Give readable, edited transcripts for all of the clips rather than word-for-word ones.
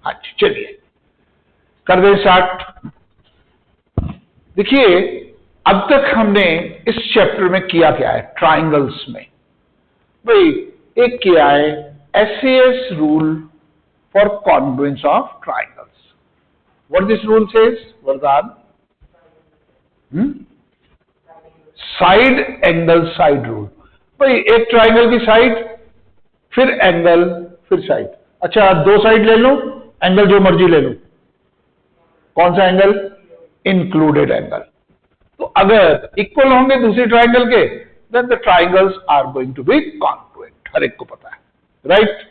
हाँ जी, चलिए कर दें स्टार्ट। देखिए, अब तक हमने इस चैप्टर में किया क्या है, ट्राइंगल्स में भाई एक किया है SAS rule for congruence of triangles. What this rule says Vardaan? Side angle side rule. भाई एक ट्राइंगल की साइड, फिर एंगल, फिर साइड। अच्छा, दो साइड ले लो, एंगल जो मर्जी ले लो। कौन सा एंगल? Included angle. तो अगर इक्वल होंगे दूसरी ट्राइंगल के, then the triangles are going to be congruent. हर एक को पता है, राइट?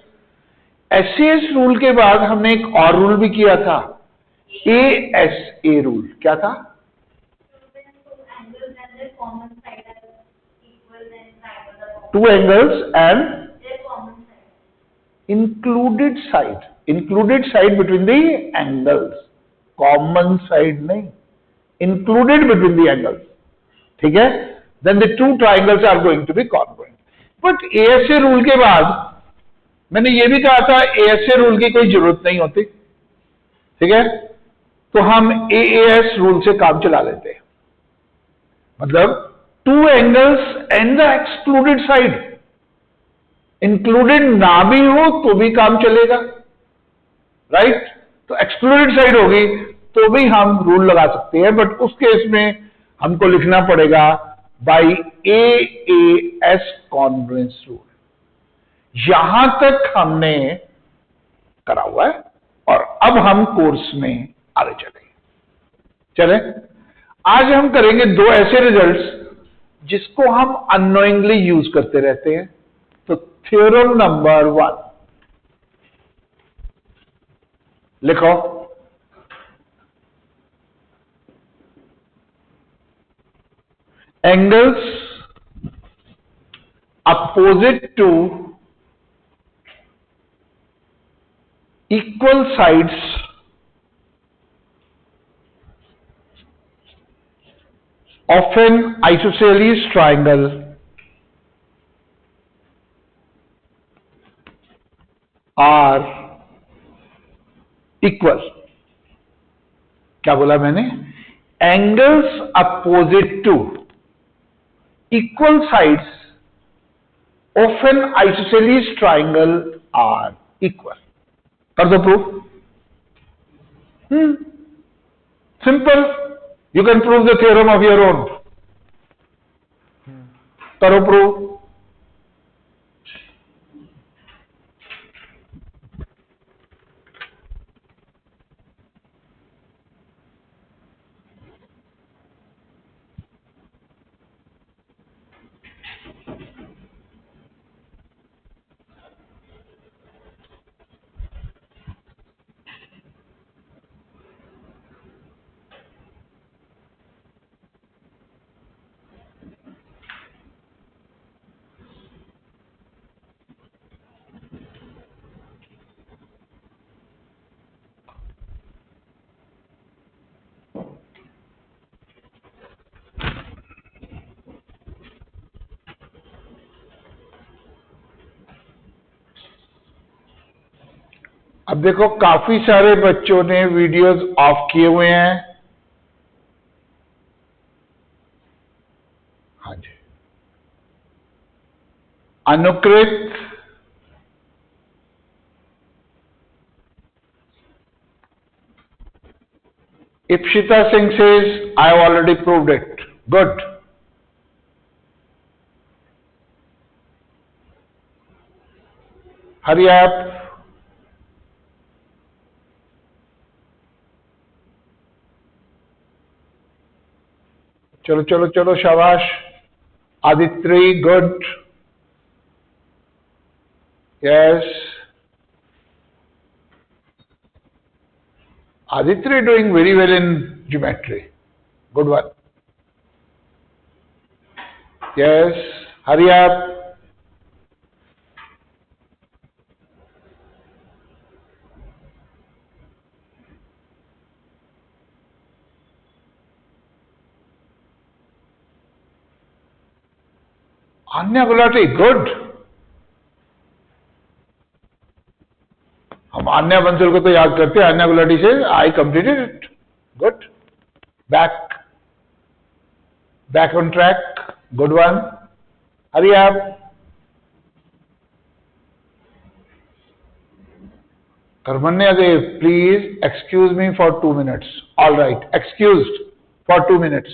एसएस रूल के बाद हमने एक और रूल भी किया था, एएसए रूल। क्या था? Two angles and included side, included side between the angles, common side नहीं, इंक्लूडेड बिटवीन द एंगल्स। ठीक है? Then the two triangles are going to be congruent. But ASA rule के बाद मैंने ये भी कहा था एएसए रूल की कोई जरूरत नहीं होती। ठीक है? तो हम एएस रूल से काम चला लेते हैं। मतलब to angles and the excluded side, included ना भी हो तो भी काम चलेगा, राइट? तो एक्सक्लूडेड साइड होगी तो भी हम रूल लगा सकते हैं, बट उस केस में हमको लिखना पड़ेगा बाई एएस कॉन्ग्रुएंस रूल। यहां तक हमने करा हुआ है और अब हम कोर्स में आगे चले। आज हम करेंगे दो ऐसे रिजल्ट्स जिसको हम अननोइंगली यूज करते रहते हैं। तो थ्योरम नंबर 1 लिखो। Angles opposite to equal sides of an isosceles triangle are equal। क्या बोला मैंने? Angles opposite to equal sides of an isosceles triangle are equal. कर दो proof. Simple, you can prove the theorem of your own. करो prove. अब देखो, काफी सारे बच्चों ने वीडियोस ऑफ किए हुए हैं। हाँ जी। अनुकृत, Ipshita Singh says, I have already proved it. Good. Hurry up. चलो चलो चलो, शाबाश। Aditya, good. Yes, Aditya doing very well in geometry. Good one. Yes, hurry up. Anya Gulati, good. हम आन्या बंसल को तो याद करते हैं। आन्या गुलाटी से I completed it. Good, back on track, good one. Hurry up. Karmanya Dev, please excuse me for 2 minutes। All right, excused for 2 minutes।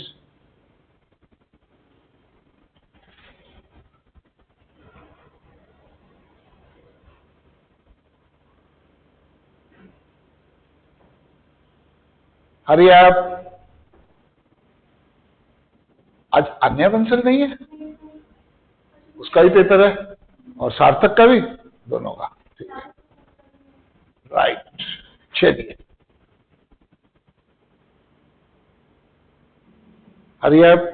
Hurry up. आज अन्य बंसल नहीं है, उसका भी पेपर है और सार्थक का भी, दोनों का। ठीक है, राइट। चलिए, hurry up.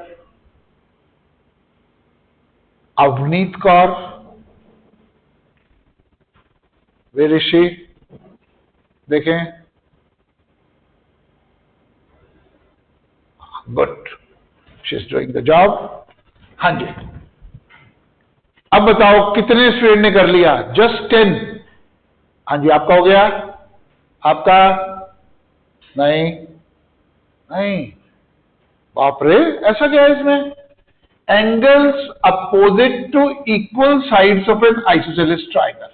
Avneet Kaur, where is she? देखें। Good, she is doing the job. हाँ जी, अब बताओ कितने स्टूडेंट ने कर लिया? जस्ट 10। हाँ जी, आपका हो गया? आपका? नहीं नहीं, बाप रे, ऐसा क्या है इसमें? Angles opposite to equal sides of an isosceles triangle.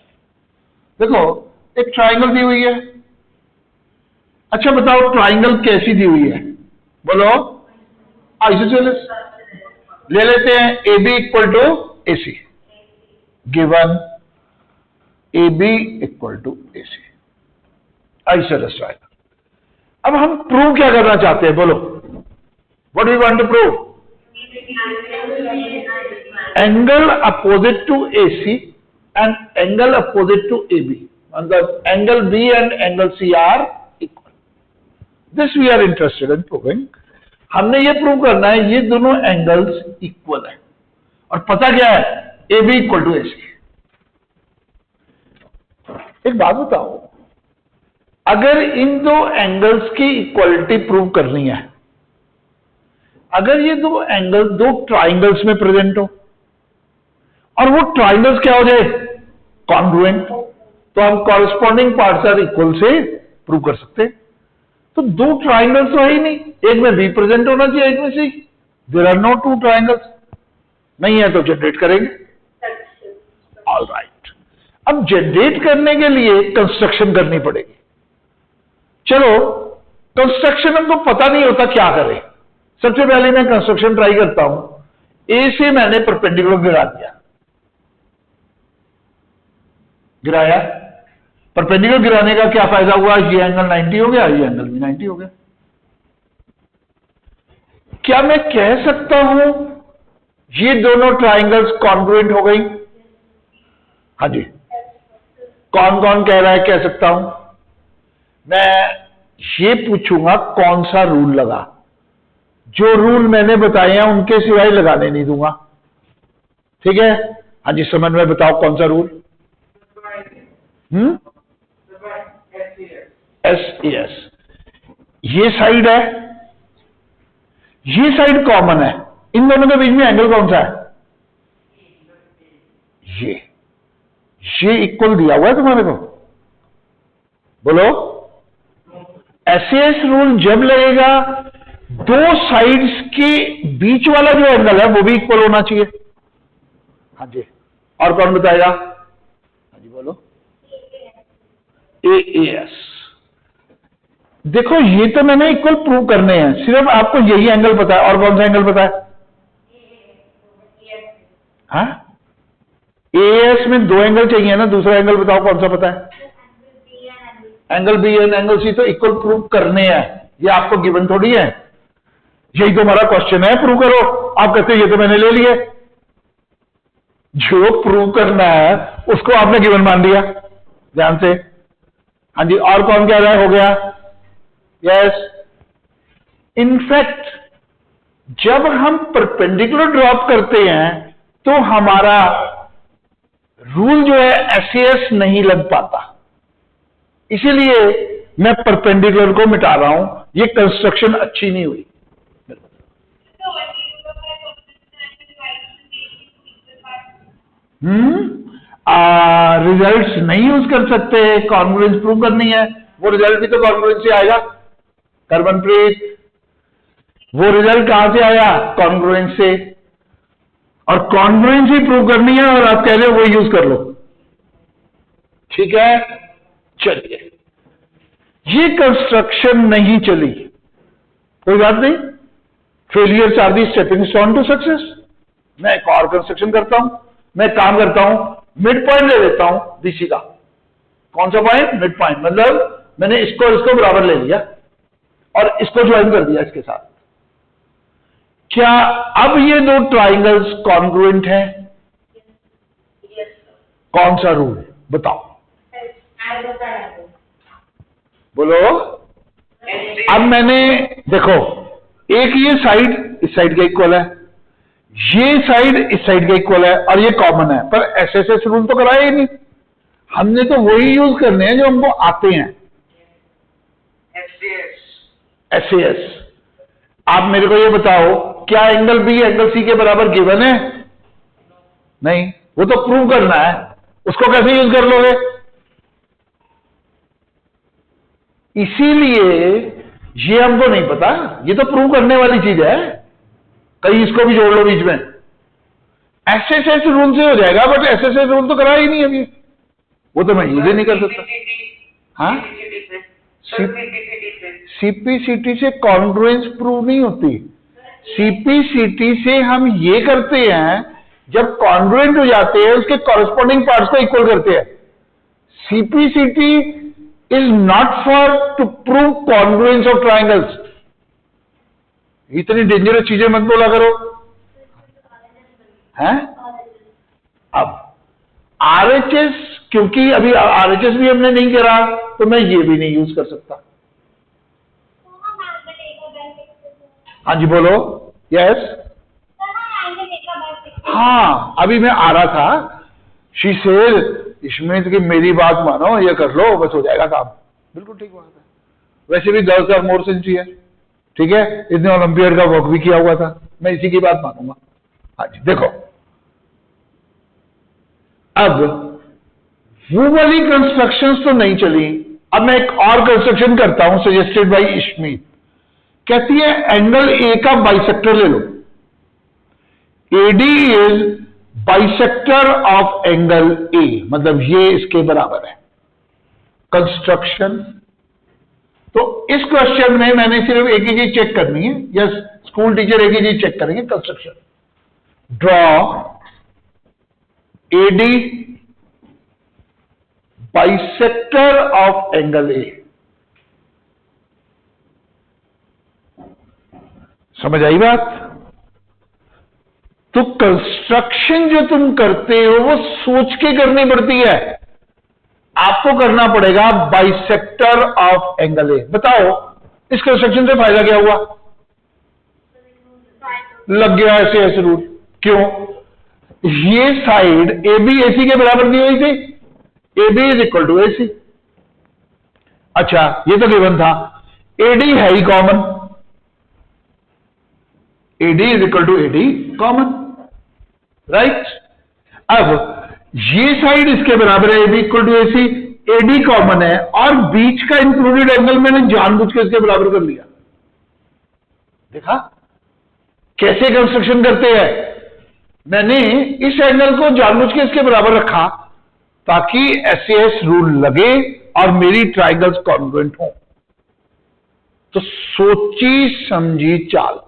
देखो, एक ट्राइंगल दी हुई है। अच्छा बताओ, ट्राइंगल कैसी दी हुई है? बोलो। आइसोसेलेस। ले लेते हैं A B equal to A C. Given A B equal to A C, isosceles triangle. अब हम प्रूव क्या करना चाहते हैं? बोलो, what do you want to prove? Angle opposite to A C and angle opposite to A B, मतलब angle B and angle C are equal. This we are interested in proving. हमने ये prove करना है ये दोनों angles equal है। और पता क्या है? A B equal to A सी। एक बात बताओ, अगर इन दो एंगल्स की इक्वलिटी प्रूव करनी है, अगर ये दो एंगल दो ट्राइंगल्स में प्रेजेंट हो और वो ट्राइंगल्स क्या हो जाए? कॉन्ग्रुएंट, तो हम कॉरेस्पॉन्डिंग पार्ट्स आर इक्वल से प्रूव कर सकते हैं। तो दो ट्राइंगल्स तो है ही नहीं, एक में बी प्रेजेंट होना चाहिए, एक में C. There are no two triangles. नहीं है तो जनरेट करेंगे। ऑल राइट, अब जनरेट करने के लिए कंस्ट्रक्शन करनी पड़ेगी। चलो, कंस्ट्रक्शन हमको पता नहीं होता क्या करें। सबसे पहले मैं कंस्ट्रक्शन ट्राई करता हूं। ए से मैंने परपेंडिकुलर गिरा दिया, गिराया। परपेंडिकुलर गिराने का क्या फायदा हुआ? ये एंगल 90 हो गया, ये एंगल भी 90 हो गया। क्या मैं कह सकता हूं ये दोनों ट्राइंगल्स कॉन्ग्रुएंट हो गई? हाँ जी, कौन कौन कह रहा है कह सकता हूं? मैं ये पूछूंगा कौन सा रूल लगा। जो रूल मैंने बताए हैं उनके सिवाय लगाने नहीं दूंगा। ठीक है? हाँ जी, समझ में बताओ कौन सा रूल? एस। ये साइड है, ये साइड कॉमन है, इन दोनों के बीच में एंगल कौन सा है? ये इक्वल दिया हुआ है तुम्हारे को। बोलो, एस रूल जब लगेगा दो साइड्स के बीच वाला जो एंगल है वो भी इक्वल होना चाहिए। हाँ जी, और कौन बताएगा? हाँ जी बोलो। एएस। देखो, ये तो मैंने इक्वल प्रूव करने हैं, सिर्फ आपको यही एंगल पता है। और कौन सा एंगल पता है? हाँ, एएस में दो एंगल चाहिए ना, दूसरा एंगल बताओ कौन सा पता है? Angle B and angle C तो इक्वल प्रूव करने हैं, ये आपको गिवन थोड़ी है। यही तो हमारा क्वेश्चन है, प्रूव करो। आप कहते हैं ये तो मैंने ले लिया। जो प्रूव करना है उसको आपने गिवन मान लिया, ध्यान से। हाँ जी, और कौन कह रहा है? हो गया। यस, इनफैक्ट जब हम परपेंडिकुलर ड्रॉप करते हैं तो हमारा रूल जो है एसएस नहीं लग पाता, इसीलिए मैं परपेंडिकुलर को मिटा रहा हूं। ये कंस्ट्रक्शन अच्छी नहीं हुई। रिजल्ट्स नहीं यूज कर सकते, कॉन्ग्रुएंस प्रूव करनी है, वो रिजल्ट भी तो कॉन्ग्रुएंस से आएगा। करमनप्रीत, वो रिजल्ट कहां से आया? कॉन्ग्रुएंस से, और कॉन्ग्रुएंस ही प्रूव करनी है और आप कह रहे हो वो यूज कर लो। ठीक है, चलिए, ये कंस्ट्रक्शन नहीं चली, कोई बात नहीं। Failures are the stepping stone to success. मैं एक और कंस्ट्रक्शन करता हूं, मैं काम करता हूं, मिड पॉइंट ले लेता हूं बीसी का। कौन सा पॉइंट? Mid point. मतलब मैंने इसको और इसको बराबर ले लिया और इसको ज्वाइन कर दिया इसके साथ। क्या अब ये दो ट्राइंगल्स कॉन्ग्रुएंट हैं? कौन सा रूल बताओ? बोलो। अब मैंने देखो, एक ये साइड इस साइड का इक्वल है, ये साइड इस साइड का इक्वल है, और ये कॉमन है, पर एसएसएस रूल तो कराया ही नहीं। हमने तो वही यूज करने हैं जो हमको आते हैं, एसएस। आप मेरे को ये बताओ, क्या एंगल बी एंगल सी के बराबर गिवन है? नहीं, वो तो प्रूव करना है, उसको कैसे यूज कर लोगे? इसीलिए ये हमको नहीं पता, ये तो प्रूव करने वाली चीज है, कहीं इसको भी जोड़ लो बीच में। एसएसएस रूल से हो जाएगा, बट एसएसएस रूल तो करा ही नहीं अभी, वो तो मैं यूज ही नहीं कर सकता। हाँ, सीपीसीटी से कॉन्ग्रुएंस प्रूव नहीं होती। सीपीसीटी से हम ये करते हैं, जब कॉन्ग्रुएंट हो जाते हैं उसके कॉरेस्पॉन्डिंग पार्ट्स को इक्वल करते हैं। CPCT is not for to prove congruence of triangles. इतनी डेंजरस चीजें मत बोला करो, हैं? अब आरएचएस, क्योंकि अभी आरएचएस भी हमने नहीं करा, तो मैं ये भी नहीं यूज कर सकता। हाँ जी, बोलो। यस, हाँ, अभी मैं आ रहा था, शी सेड इसमें कि मेरी बात मानो, ये कर लो, बस हो जाएगा काम। बिल्कुल ठीक बात है। वैसे भी गर्ल्स आर मोर सिंसियर, ठीक है, इसने ओलंपियाड का वर्क भी किया हुआ था, मैं इसी की बात मानूंगा। हाँ जी, देखो, अब वो वाली कंस्ट्रक्शंस तो नहीं चली। अब मैं एक और कंस्ट्रक्शन करता हूं, सजेस्टेड बाय स्मिथ। कहती है एंगल ए का बाइसेक्टर ले लो। AD is bisector of angle A, मतलब ये इसके बराबर है। कंस्ट्रक्शन, तो इस क्वेश्चन में मैंने सिर्फ एक ही चीज चेक करनी है, यस, स्कूल टीचर एक ही चीज चेक करेंगे, construction. Draw AD bisector of angle A. समझ आई बात? तो कंस्ट्रक्शन जो तुम करते हो वो सोच के करनी पड़ती है। आपको करना पड़ेगा बाइसेक्टर ऑफ एंगल ए। बताओ इस कंस्ट्रक्शन से फायदा क्या हुआ? लग गया ऐसे ऐसे रूल। क्यों? ये साइड ए बी ए सी के बराबर दी हुई थी, A B is equal to A C. अच्छा, ये तो गिवन था, एडी है ही common, AD is equal to AD common, right? अब ये साइड इसके बराबर है, A B equal to A C, AD common है, और बीच का इंक्लूडेड एंगल मैंने जानबूझ के इसके बराबर कर लिया। देखा कैसे कंस्ट्रक्शन करते हैं? मैंने इस एंगल को जानबूझ के इसके बराबर रखा ताकि एसएस रूल लगे और मेरी ट्राइंगल्स कॉन्ग्रुएंट हो। तो सोची समझी चाल।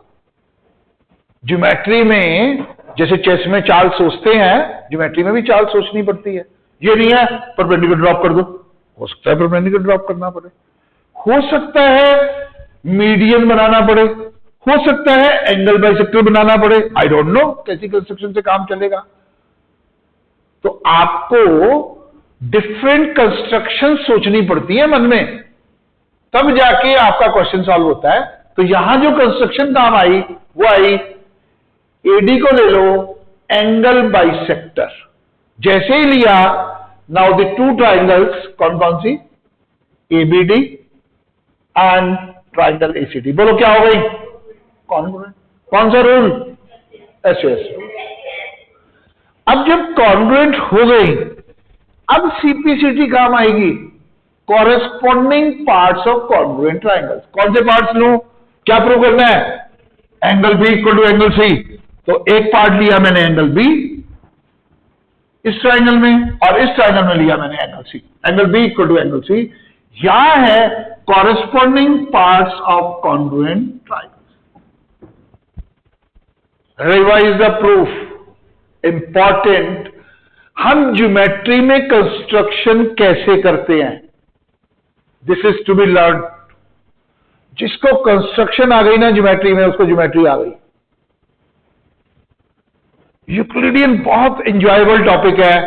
ज्योमेट्री में जैसे चेस में चाल सोचते हैं, ज्योमेट्री में भी चाल सोचनी पड़ती है। ये नहीं है परपेंडिकुलर ड्रॉप कर दो, हो सकता है परपेंडिकुलर ड्रॉप करना पड़े, हो सकता है मीडियन बनाना पड़े, हो सकता है एंगल बाइसेक्टर बनाना पड़े। आई डोंट नो कैसी कंस्ट्रक्शन से काम चलेगा। तो आपको डिफरेंट कंस्ट्रक्शन सोचनी पड़ती है मन में, तब जाके आपका क्वेश्चन सॉल्व होता है। तो यहां जो कंस्ट्रक्शन काम आई वो आई, एडी को ले लो एंगल बाइसेक्टर। जैसे ही लिया, नाउ द टू ट्राइंगल्स, कौन कौन सी? ABD and triangle ACD. बोलो क्या हो गई? कॉन्ग्रुएंट। कौन सा रूल? SS rule. अब जब कॉन्ग्रुएंट हो गई अब सीपीसीटी काम आएगी, corresponding parts of congruent triangles. कौन से पार्ट्स लूं, क्या प्रूव करना है, angle B equal to angle C. तो एक पार्ट लिया मैंने एंगल बी इस ट्राइंगल में, और इस ट्राइंगल में लिया मैंने angle C, angle B equal to angle C. यहां है corresponding parts of congruent triangles. Revise the proof, important. हम ज्योमेट्री में कंस्ट्रक्शन कैसे करते हैं, this is to be learn. जिसको कंस्ट्रक्शन आ गई ना ज्योमेट्री में, उसको ज्योमेट्री आ गई। यूक्लिडियन बहुत एंजॉयबल टॉपिक है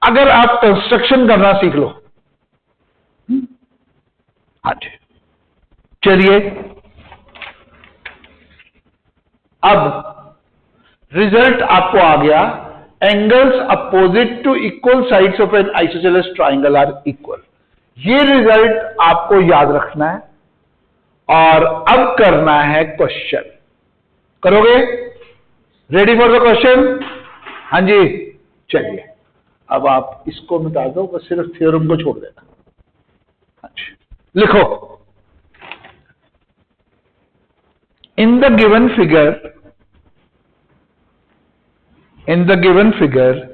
अगर आप कंस्ट्रक्शन करना सीख लो। हाँ जी, चलिए अब रिजल्ट आपको आ गया, angles opposite to equal sides of an isosceles triangle are equal. ये रिजल्ट आपको याद रखना है और अब करना है क्वेश्चन। करोगे, रेडी फॉर द क्वेश्चन? हाँ जी, चलिए अब आप इसको मिटा दो, बस सिर्फ थ्योरम को छोड़ देना। हाँ जी, लिखो, in the given figure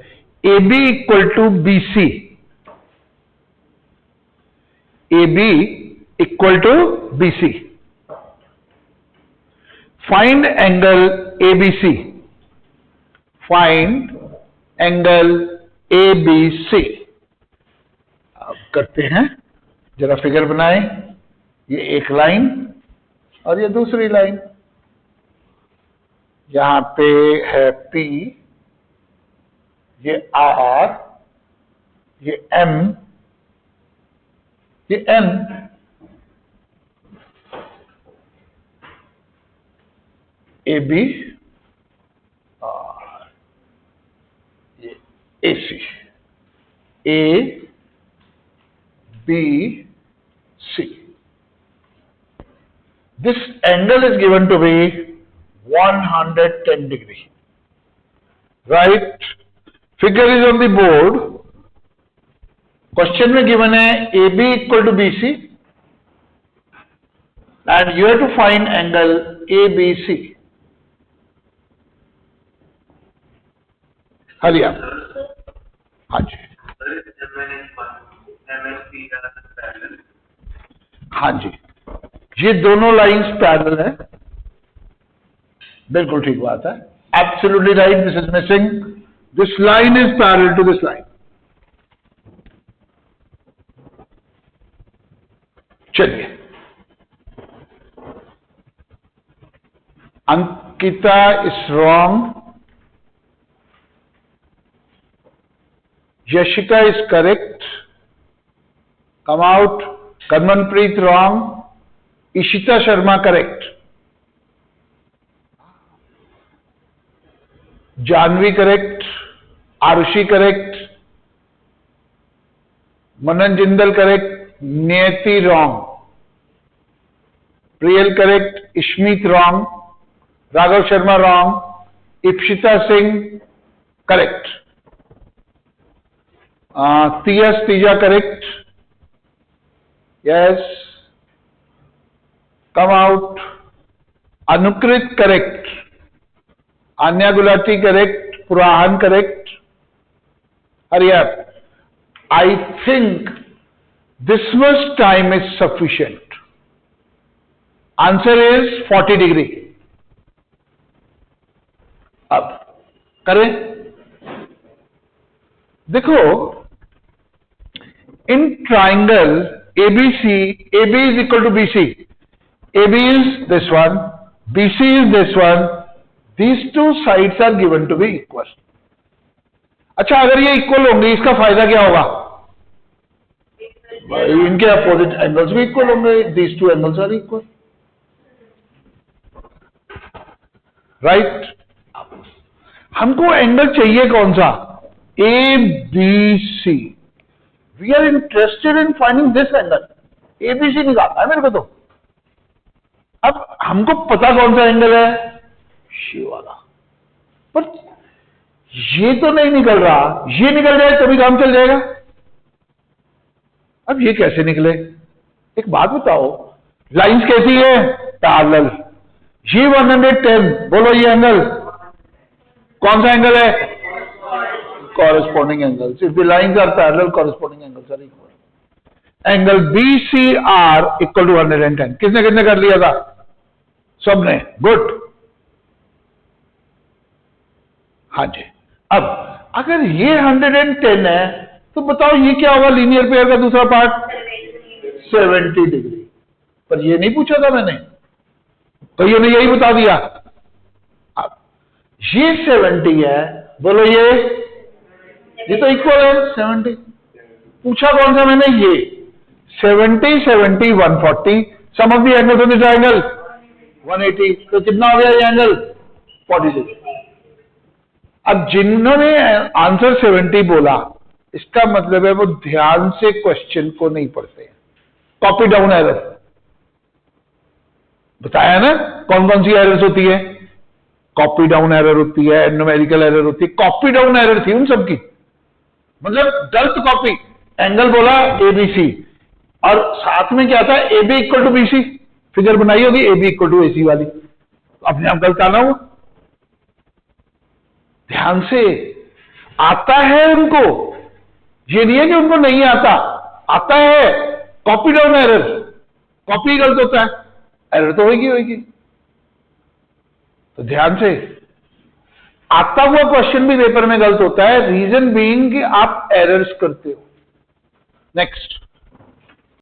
AB equal to BC, AB equal to BC, find angle ABC, find angle ABC। अब करते हैं, जरा फिगर बनाएं। ये एक लाइन और ये दूसरी लाइन, यहां पे है P, ये R, ये M, ये N, AB और ये AC, A B C। This angle is given to be 110 degree. Right? Figure is on the board. Question में given है AB equal to BC and you have to find angle ABC. हरी आप, हाँ जी, हाँ जी, ये दोनों lines parallel है, बिल्कुल ठीक बात है, absolutely right. This is missing, this line is parallel to this line. चलिए, Ankita is wrong, Yashika is correct, come out. Karmanpreet wrong, Ishita Sharma correct, Janvi correct, Aarushi correct, Manan Jindal correct, Niyati wrong, Priyal correct, Ishmeet wrong, Raghav Sharma wrong, Ipsita Singh correct, Teeja correct, yes, come out. Anukrit correct, Anya Gulati correct, Purahan correct, hurry up. I think this much time is sufficient. Answer is 40 degree. अब करें, देखो, in triangle ABC, AB is equal to BC. AB is this one, BC is this one. These two sides are given to be equal. अच्छा, अगर ये equal होंगे, इसका फायदा क्या होगा? इनके अपोजिट एंगल्स भी इक्वल होंगे। These two angles are equal, right. हमको एंगल चाहिए कौन सा? A B C. We are interested in finding this angle. A B C निकालना है मेरे को। तो अब हमको पता कौन सा एंगल है, शी वाला, पर ये तो नहीं निकल रहा, ये निकल जाए तभी काम चल जाएगा। अब ये कैसे निकले? एक बात बताओ, लाइंस कैसी है? पैरेलल। ये 110, बोलो ये एंगल कौन सा एंगल है? Corresponding angle. If the lines are parallel, corresponding angles are equal. Angle BCR equal to 110। किसने किसने कर लिया था? सबने, गुड। हाँ जी। अब अगर ये 110 है तो बताओ ये क्या होगा लीनियर पेयर का दूसरा पार्ट? 70 डिग्री। पर ये नहीं पूछा था मैंने, तो ये यही बता दिया। अब ये 70 है, बोलो ये तो इक्वल है 70। पूछा कौन सा मैंने? ये 70 70 140। Sum of the angles of the triangle 180। तो कितना हो गया ये एंगल? 40 डिग्री। अब जिन्होंने आंसर 70 बोला, इसका मतलब है वो ध्यान से क्वेश्चन को नहीं पढ़ते। कॉपी डाउन एरर बताया ना, कौन कौन सी एरर्स होती है? कॉपी डाउन एरर होती है, न्यूमेरिकल एरर होती है। कॉपी डाउन एरर थी उन सबकी, मतलब गलत कॉपी। एंगल बोला ABC और साथ में क्या था? AB equal to BC। Figure बनाई होगी AB इक्वल टू AC वाली, अपने आप गलत आना हुआ। ध्यान से, आता है उनको, ये नहीं है कि उनको नहीं आता है। कॉपी डाउन एरर, कॉपी गलत होता है, एरर तो होगी। तो ध्यान से, आता हुआ क्वेश्चन भी पेपर में गलत होता है, रीजन बीइंग कि आप एरर्स करते हो। नेक्स्ट।